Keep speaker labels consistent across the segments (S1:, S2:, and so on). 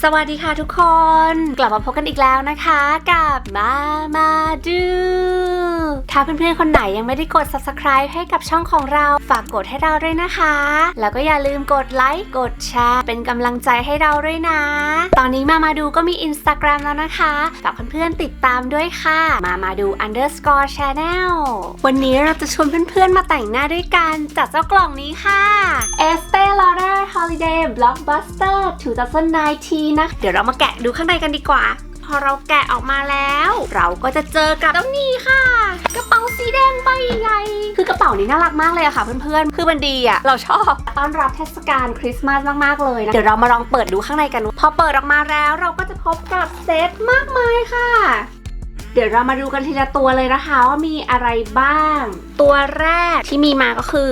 S1: สวัสดีค่ะทุกคนกลับมาพบกันอีกแล้วนะคะกับมาดูถ้าเพื่อนๆคนไหนยังไม่ได้กด subscribe ให้กับช่องของเราฝากกดให้เราด้วยนะคะแล้วก็อย่าลืมกดไลค์กดแชร์เป็นกำลังใจให้เราด้วยนะตอนนี้มาดูก็มี Instagram แล้วนะคะฝากเพื่อนๆติดตามด้วยค่ะมาดู _channel วันนี้เราจะชวนเพื่อนๆมาแต่งหน้าด้วยกันจากเจ้ากล่องนี้ค่ะ Estee Lauder Holiday Blockbuster 2019 นะเดี๋ยวเรามาแกะดูข้างในกันดีกว่าพอเราแกะออกมาแล้วเราก็จะเจอกับเจ้านี่ค่ะกระเป๋าสีแดงใบใหญ่คือกระเป๋านี้น่ารักมากเลยอะค่ะเพื่อนๆคือมันดีอะเราชอบต้อนรับเทศกาลคริสต์มาสมากๆเลยนะเดี๋ยวเรามาลองเปิดดูข้างในกันพอเปิดออกมาแล้วเราก็จะพบกับเซตมากมายค่ะเดี๋ยวเรามาดูกันทีละตัวเลยนะคะว่ามีอะไรบ้างตัวแรกที่มีมาก็คือ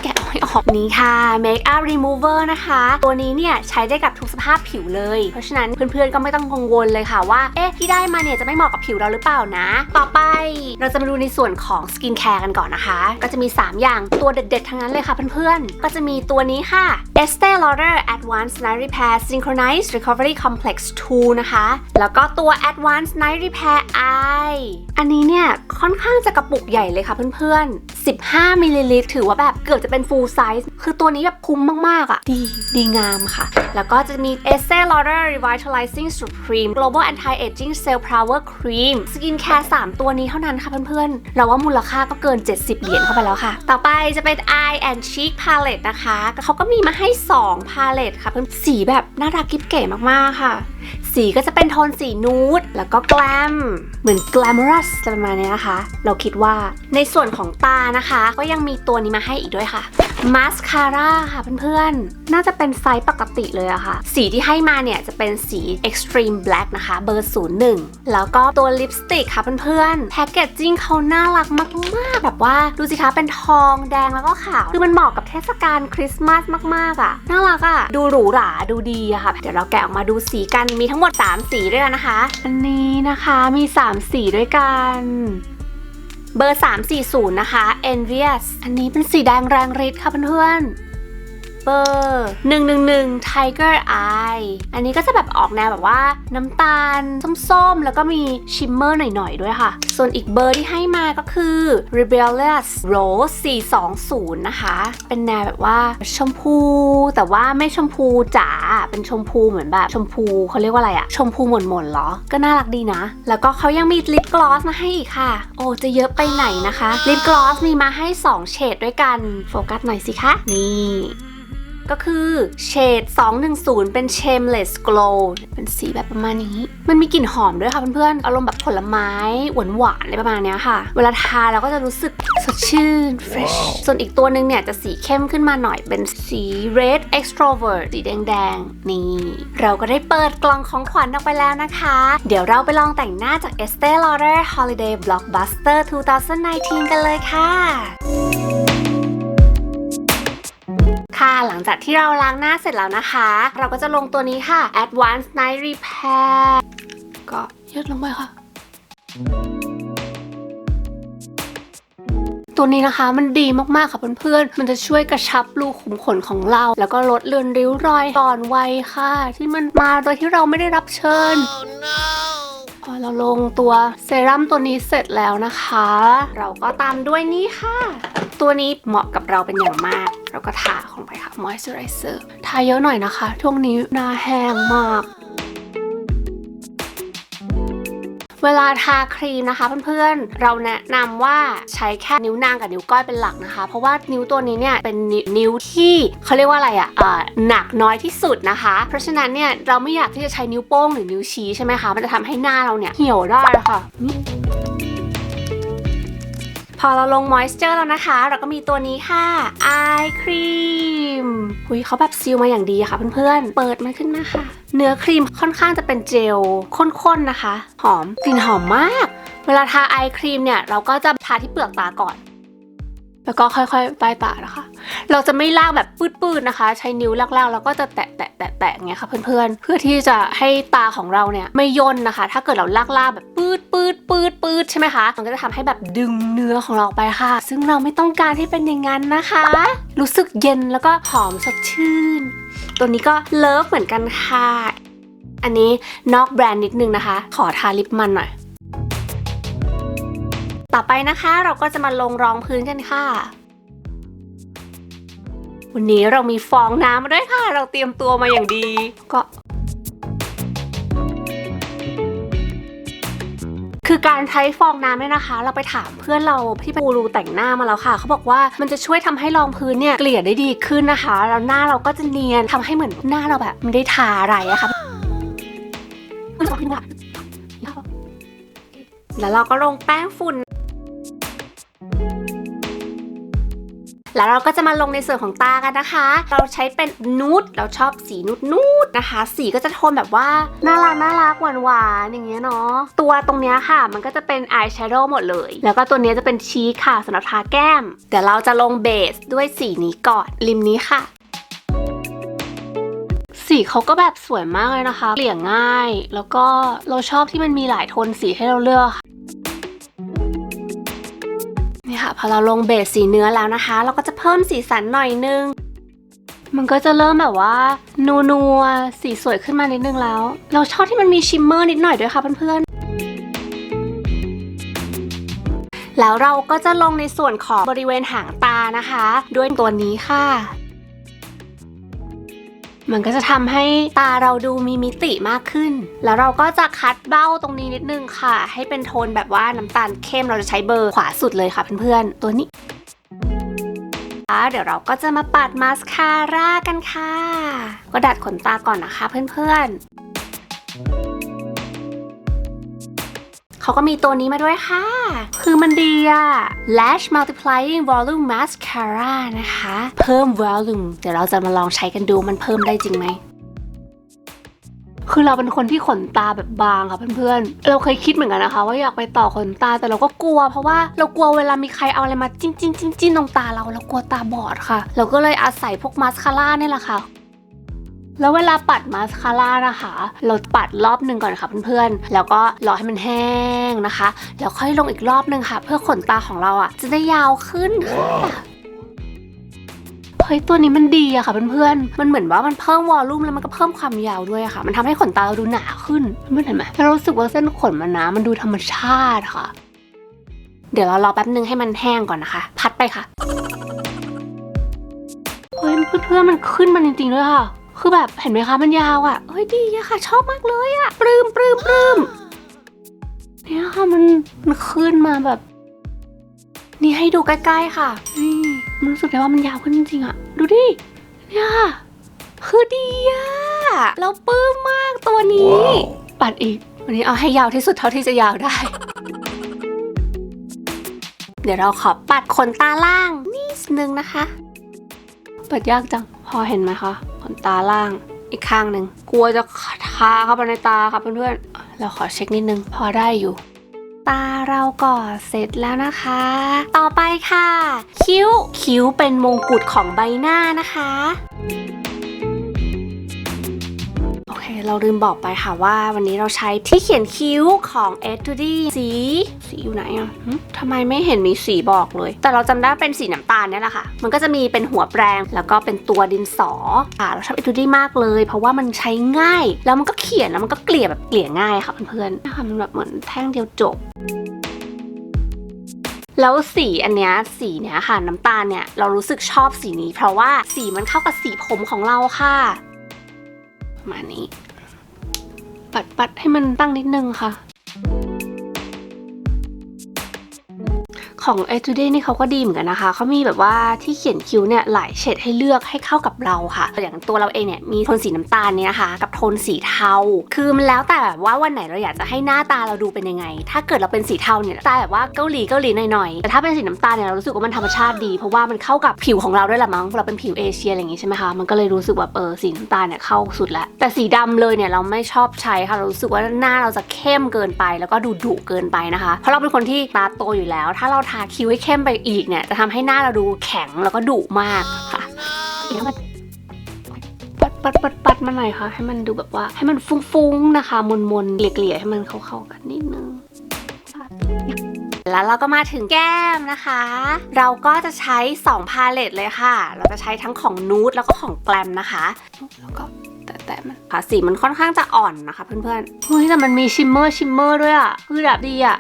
S1: แกะไม่ออกนี้ค่ะ Makeup Remover นะคะตัวนี้เนี่ยใช้ได้กับทุกสภาพผิวเลยเพราะฉะนั้นเพื่อนๆก็ไม่ต้องกังวลเลยค่ะว่าที่ได้มาเนี่ยจะไม่เหมาะกับผิวเราหรือเปล่านะต่อไปเราจะมาดูในส่วนของ Skin Care กันก่อนนะคะก็จะมี3อย่างตัวเด็ดๆทั้งนั้นเลยค่ะเพื่อนๆก็จะมีตัวนี้ค่ะ Estee Lauder Advanced Night Repair Synchronized Recovery Complex 2 นะคะแล้วก็ตัว Advanced Night Repair Eye อันนี้เนี่ยค่อนข้างจะกระปุกใหญ่เลยค่ะเพื่อนๆ15 มิลลิลิตรถือว่าแบบเกือบจะเป็น full size คือตัวนี้แบบคุ้มมากๆอ่ะดีงามค่ะแล้วก็จะมี Estee Lauder Revitalizing Supreme Global Anti-Aging Cell Power Cream Skin Care 3 ตัวนี้เท่านั้นค่ะเพื่อนๆเราว่ามูลค่าก็เกิน70เหรียญเข้าไปแล้วค่ะต่อไปจะเป็น Eye and Cheek Palette นะคะเขาก็มีมาให้2 palette ค่ะเพื่อนสีแบบน่ารักกิ๊บเก๋มากๆค่ะสีก็จะเป็นโทนสีนูดแล้วก็แกลมเหมือน glamorous ประมาณนี้นะคะเราคิดว่าในส่วนของตานะคะก็ยังมีตัวนี้มาให้อีกด้วยค่ะมาสคาร่าค่ะเพื่อนๆน่าจะเป็นไซส์ปกติเลยอะค่ะสีที่ให้มาเนี่ยจะเป็นสี Extreme Black นะคะเบอร์ 01แล้วก็ตัวลิปสติกค่ะเพื่อนๆแพคเกจจิ้งเขาน่ารักมากๆแบบว่าดูสิคะเป็นทองแดงแล้วก็ขาวคือมันเหมาะกับเทศกาลคริสต์มาสมากๆอะน่ารักอะดูหรูหราดูดีอะค่ะเดี๋ยวเราแกะออกมาดูสีกันมีทั้งหมด3สีด้วยกันนะคะอันนี้นะคะมี3สีด้วยกันเบอร์340นะคะ Envious อันนี้เป็นสีแดงแรงฤทธิ์ค่ะเพื่อนๆเบอร์111 Tiger Eye อันนี้ก็จะแบบออกแนวแบบว่าน้ำตาลส้มๆแล้วก็มีชิมเมอร์หน่อยๆด้วยค่ะส่วนอีกเบอร์ที่ให้มาก็คือ Rebellious Rose 420นะคะเป็นแนวแบบว่าชมพูแต่ว่าไม่ชมพูจ๋าเป็นชมพูเหมือนแบบชมพูเขาเรียกว่าอะไรอะชมพูหม่นๆเหรอก็น่ารักดีนะแล้วก็เขายังมีลิปกลอสมาให้อีกค่ะโอ้จะเยอะไปไหนนะคะลิปกลอสมีมาให้2เฉดด้วยกันโฟกัสหน่อยสิคะนี่ก็คือเฉด210เป็น Shameless Glow เป็นสีแบบประมาณนี้มันมีกลิ่นหอมด้วยค่ะเพื่อนๆอารมณ์แบบผลไม้หวานๆอะไรประมาณนี้ค่ะเวลาทาเราก็จะรู้สึกสดชื่น fresh ส่วนอีกตัวนึงเนี่ยจะสีเข้มขึ้นมาหน่อยเป็นสี Red Extrovert สีแดงๆนี่เราก็ได้เปิดกล่องของขวัญออกไปแล้วนะคะเดี๋ยวเราไปลองแต่งหน้าจาก Estee Lauder Holiday Blockbuster 2019 กันเลยค่ะหลังจากที่เราล้างหน้าเสร็จแล้วนะคะเราก็จะลงตัวนี้ค่ะ Advanced Night Repair ก็ยืดลงไปค่ะตัวนี้นะคะมันดีมากๆค่ะเพื่อนๆมันจะช่วยกระชับรูขุมขนของเราแล้วก็ลดเลือนริ้วรอยก่อนวัยค่ะที่มันมาโดยที่เราไม่ได้รับเชิญพอเราลงตัวเซรั่มตัวนี้เสร็จแล้วนะคะเราก็ตามด้วยนี่ค่ะตัวนี้เหมาะกับเราเป็นอย่างมากเราก็ทาลงไปค่ะ Moisturizer ทาเยอะหน่อยนะคะช่วงนี้หน้าแห้งมากเวลาทาครีมนะคะเพื่อนๆเราแนะนำว่าใช้แค่นิ้วนางกับนิ้วก้อยเป็นหลักนะคะเพราะว่านิ้วตัวนี้เนี่ยเป็นนิ้วที่เขาเรียกว่าอะไรหนักน้อยที่สุดนะคะเพราะฉะนั้นเนี่ยเราไม่อยากที่จะใช้นิ้วโป้งหรือนิ้วชี้ใช่ไหมคะมันจะทำให้หน้าเราเนี่ยเหี่ยวได้ค่ะพอเราลงมอยส์เจอร์แล้วนะคะเราก็มีตัวนี้ค่ะ Eye Cream เขาแบบซีลมาอย่างดีค่ะเพื่อนๆเปิดมันขึ้นมาค่ะเนื้อครีมค่อนข้างจะเป็นเจลข้นๆนะคะหอมกลิ่นหอมมากเวลาทา Eye Cream เนี่ยเราก็จะทาที่เปลือกตาก่อนแล้วก็ค่อยๆใต้ตานะคะเราจะไม่ลากแบบปื้ดๆนะคะใช้นิ้วลากๆแล้วก็จะแตะอย่างเงี้ยค่ะเพื่อนๆเพื่อที่จะให้ตาของเราเนี่ยไม่ย่นนะคะถ้าเกิดเราลากแบบปืดใช่ไหมคะมันก็จะทำให้แบบดึงเนื้อของเราไปค่ะซึ่งเราไม่ต้องการให้เป็นอย่างนั้นนะคะรู้สึกเย็นแล้วก็หอมสดชื่นตัวนี้ก็เลิฟเหมือนกันค่ะ อันนี้นอกแบรนด์นิดนึงนะคะขอทาลิปมันหน่อยต่อไปนะคะเราก็จะมาลงรองพื้นกันค่ะวันนี้เรามีฟองน้ำมาด้วยค่ะเราเตรียมตัวมาอย่างดีก็คือการใช้ฟองน้ำเนี่ยนะคะเราไปถามเพื่อนเราที่เป็นกูรูแต่งหน้ามาแล้วค่ะเขาบอกว่ามันจะช่วยทำให้รองพื้นเนี่ยเกลี่ยได้ดีขึ้นนะคะแล้วหน้าเราก็จะเนียนทำให้เหมือนหน้าเราแบบไม่ได้ทาอะไรอะค่ะแล้วเราก็ลงแป้งฝุ่นแล้วเราก็จะมาลงในส่วนของตากันนะคะเราใช้เป็นนูดเราชอบสีนูดนะคะสีก็จะโทนแบบว่าน่ารักหวานอย่างเงี้ยเนาะตัวตรงเนี้ยค่ะมันก็จะเป็นอายแชโดว์หมดเลยแล้วก็ตัวนี้จะเป็นชีคค่ะสำหรับทาแก้มเดี๋ยวเราจะลงเบสด้วยสีนี้ก่อนริมนี้ค่ะสีเขาก็แบบสวยมากเลยนะคะเกลี่ยง่ายแล้วก็เราชอบที่มันมีหลายโทนสีให้เราเลือกนี่ค่ะพอเราลงเบสสีเนื้อแล้วนะคะเราก็จะเพิ่มสีสันหน่อยนึงมันก็จะเริ่มแบบว่านัวสีสวยขึ้นมานิดนึงแล้วเราชอบที่มันมีชิมเมอร์นิดหน่อยด้วยค่ะเพื่อนๆแล้วเราก็จะลงในส่วนของบริเวณหางตานะคะด้วยตัวนี้ค่ะมันก็จะทำให้ตาเราดูมีมิติมากขึ้นแล้วเราก็จะคัดเบ้าตรงนี้นิดนึงค่ะให้เป็นโทนแบบว่าน้ำตาลเข้มเราจะใช้เบอร์ขวาสุดเลยค่ะเพื่อนๆตัวนี้เดี๋ยวเราก็จะมาปัดมาสคาร่ากันค่ะก็ดัดขนตาก่อนนะคะเพื่อนๆเขาก็มีตัวนี้มาด้วยค่ะคือมันดีอะ Lash Multiplying Volume Mascara นะคะเพิ่ม volume เดี๋ยวเราจะมาลองใช้กันดูมันเพิ่มได้จริงไหมคือเราเป็นคนที่ขนตาแบบบางค่ะเพื่อนๆเราเคยคิดเหมือนกันนะคะว่าอยากไปต่อขนตาแต่เราก็กลัวเพราะว่าเรากลัวเวลามีใครเอาอะไรมาจิ้นตรงตาเรากลัวตาบอดค่ะเราก็เลยอาศัยพวกมาสคาร่านี่แหละค่ะแล้วเวลาปัดมาสคาร่านะคะเราปัดรอบหนึ่งก่อนค่ะเพื่อนๆแล้วก็รอให้มันแห้งนะคะแล้วค่อยลงอีกรอบหนึ่งค่ะเพื่อขนตาของเราอ่ะจะได้ยาวขึ้นค่ะเฮ้ยตัวนี้มันดีอะค่ะเพื่อนๆมันเหมือนว่ามันเพิ่มวอลลุ่มแล้วมันก็เพิ่มความยาวด้วยอะค่ะมันทำให้ขนตาเราดูหนาขึ้นเพื่อนเห็นไหมเรารู้สึกว่าเส้นขนมันนะมันดูธรรมชาติค่ะเดี๋ยวเรารอแป๊บนึงให้มันแห้งก่อนนะคะพัดไปค่ะเฮ้ยเพื่อนๆมันขึ้นมันจริงๆด้วยค่ะคือแบบเห็นไหมคะมันยาวอะเฮ้ยดีอะค่ะชอบมากเลยอะปลื้มเนี่ยค่ะมันขึ้นมาแบบนี่ให้ดูใกล้ๆค่ะนี่มันรู้สึกได้ว่ามันยาวขึ้นจริงๆอะดูดิเนี่ยค่ะคือดีอะเราปลื้มมากตัวนี้ wow. ปัดอีกวันนี้เอาให้ยาวที่สุดเท่าที่จะยาวได้ เดี๋ยวเราขอปัดขนตาล่างนิดนึงนะคะปัดยากจังพอเห็นไหมคะขนตาล่างอีกข้างหนึ่งกลัวจะทาเข้าไปในตาค่ะเพื่อนๆเราขอเช็คนิดนึงพอได้อยู่ตาเราก็เสร็จแล้วนะคะต่อไปค่ะคิ้วเป็นมงกุฎของใบหน้านะคะโอเคเราลืมบอกไปค่ะว่าวันนี้เราใช้ที่เขียนคิ้วของ Etude สีอยู่ไหนอ่ะทำไมไม่เห็นมีสีบอกเลยแต่เราจำได้เป็นสีน้ำตาลนี่แหละค่ะมันก็จะมีเป็นหัวแปรงแล้วก็เป็นตัวดินสอเราชอบ Etude มากเลยเพราะว่ามันใช้ง่ายแล้วมันก็เขียนแล้วมันก็เกลี่ยแบบเกลี่ยง่ายค่ะเพื่อนๆนะคะมันแบบเหมือนแท่งเดียวจบแล้วสีอันเนี้ยสีเนี้ยค่ะน้ำตาลเนี่ยเรารู้สึกชอบสีนี้เพราะว่าสีมันเข้ากับสีผมของเราค่ะประมาณนี้ปัดให้มันตั้งนิดนึงค่ะของ Etude นี่เขาก็ดีเหมือนกันนะคะเขามีแบบว่าที่เขียนคิ้วเนี่ยหลายเฉดให้เลือกให้เข้ากับเราค่ะอย่างตัวเราเองเนี่ยมีโทนสีน้ำตาลเนี่ยนะคะกับโทนสีเทาคือมันแล้วแต่ว่าวันไหนเราอยากจะให้หน้าตาเราดูเป็นยังไงถ้าเกิดเราเป็นสีเทาเนี่ยตาแบบว่าเกาหลีหน่อยๆแต่ถ้าเป็นสีน้ำตาลเนี่ยเรารู้สึกว่ามันธรรมชาติดีเพราะว่ามันเข้ากับผิวของเราด้วยแหละมั้งเราเป็นผิวเอเชียอะไรอย่างงี้ใช่ไหมคะมันก็เลยรู้สึกแบบสีน้ำตาลเนี่ยเข้าสุดแล้วแต่สีดำเลยเนี่ยเราไม่ชอบใช้ค่ะเรารู้สึกว่าหน้าเราจะเข้มเกินไปแล้วก็ดุเกินไปนะคะเพราะเราเป็นคนที่ตาโตอยู่แล้วถ้าเราทาคิ้วให้เข้มไปอีกเนี่ยจะทำให้หน้าเราดูแข็งแล้วก็ดุมากค่ะเดี๋ยวมันปัดมาหน่อยค่ะให้มันดูแบบว่าให้มันฟุ้งๆนะคะมนๆเกลี่ยให้มันเข้ากันนิดนึงแล้วเราก็มาถึงแก้มนะคะเราก็จะใช้2พาเลตเลยค่ะเราจะใช้ทั้งของนูดแล้วก็ของแกลมนะคะแล้วก็ แต่มันค่ะสีมันค่อนข้างจะอ่อนนะคะเพื่อนๆเฮ้ยแต่มันมีชิมเมอร์ด้วยอ่ะคือแบบดีอ่ะ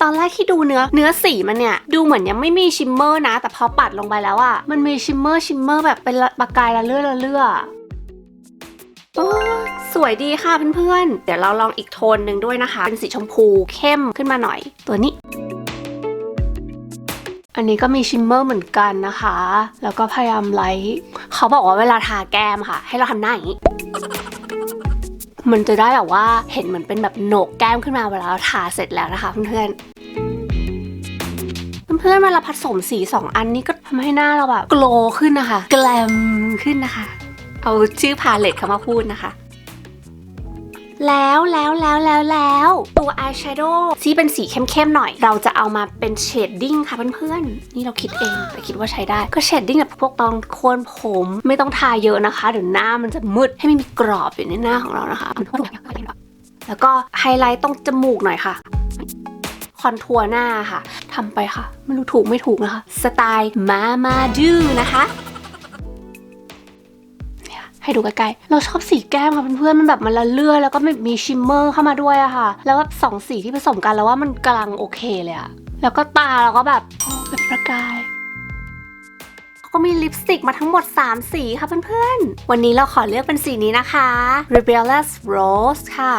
S1: ตอนแรกที่ดูเนื้อสีมันเนี่ยดูเหมือนยังไม่มีชิมเมอร์นะแต่พอปัดลงไปแล้วอ่ะมันมีชิมเมอร์แบบเป็นประกายละเลื่อโอ้สวยดีค่ะเพื่อนๆเดี๋ยวเราลองอีกโทนหนึ่งด้วยนะคะเป็นสีชมพูเข้มขึ้นมาหน่อยตัวนี้อันนี้ก็มีชิมเมอร์เหมือนกันนะคะแล้วก็พยายามไลท์เขาบอกว่าเวลาทาแก้มค่ะให้เราทำหน้าอย่างนี้มันจะได้แบบว่าเห็นเหมือนเป็นแบบโหนกแก้มขึ้นมาเวลาเราทาเสร็จแล้วนะคะเพื่อนๆเวลาผสมสี2อันนี้ก็ทำให้หน้าเราแบบโกลว์ขึ้นนะคะแกลมขึ้นนะคะเอาชื่อพาเลตเขามาพูดนะคะแล้วตัวอายแชโดว์ที่เป็นสีเข้มๆหน่อยเราจะเอามาเป็นเชดดิ้งค่ะเพื่อนๆนี่เราคิดเองแต่คิดว่าใช้ได้ก็เชดดิ้งกับพวกตอนโคนผมไม่ต้องทาเยอะนะคะเดี๋ยวหน้ามันจะมืดให้ไม่มีกรอบอยู่ในหน้าของเรานะคะแล้วก็ไฮไลท์ตรงจมูกหน่อยค่ะคอนทัวร์หน้าค่ะทำไปค่ะไม่รู้ถูกไม่ถูกนะคะสไตล์มาดูนะคะให้ดูใกล้ๆเราชอบสีแก้มค่ะเพื่อนๆมันแบบมันละเลื่อแล้วก็มีชิมเมอร์เข้ามาด้วยอะค่ะแล้วแบบ2สีที่ผสมกันแล้วว่ามันกำลังโอเคเลยอะแล้วก็ตาเราก็แบบเป็นประกายก็มีลิปสติกมาทั้งหมด3สีค่ะเพื่อนๆวันนี้เราขอเลือกเป็นสีนี้นะคะ Rebellious Rose ค่ะ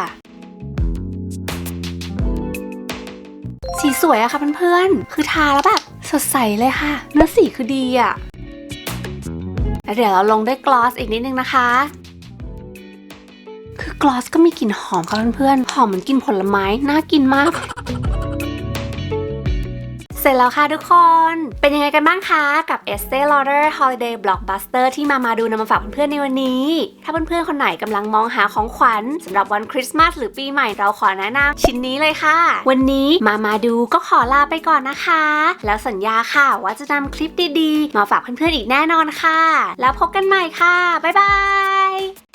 S1: สีสวยอะค่ะเพื่อนๆคือทาแล้วแบบสดใสเลยค่ะเนื้อสีคือดีอะแล้วเดี๋ยวเราลงด้วยกลอสอีกนิดนึงนะคะคือกลอสก็มีกลิ่นหอมค่ะเพื่อนๆหอมเหมือนกลิ่นผลไม้น่ากินมากเสร็จแล้วค่ะทุกคนเป็นยังไงกันบ้างคะกับ Estee Lauder Holiday Blockbuster ที่มาดูนำมาฝากเพื่อนๆในวันนี้ถ้าเพื่อนๆคนไหนกำลังมองหาของขวัญสำหรับวันคริสต์มาสหรือปีใหม่เราขอแนะนำชิ้นนี้เลยค่ะวันนี้มาดูก็ขอลาไปก่อนนะคะแล้วสัญญาค่ะว่าจะนำคลิปดีๆมาฝากเพื่อนๆอีกแน่นอนค่ะแล้วพบกันใหม่ค่ะบ๊ายบาย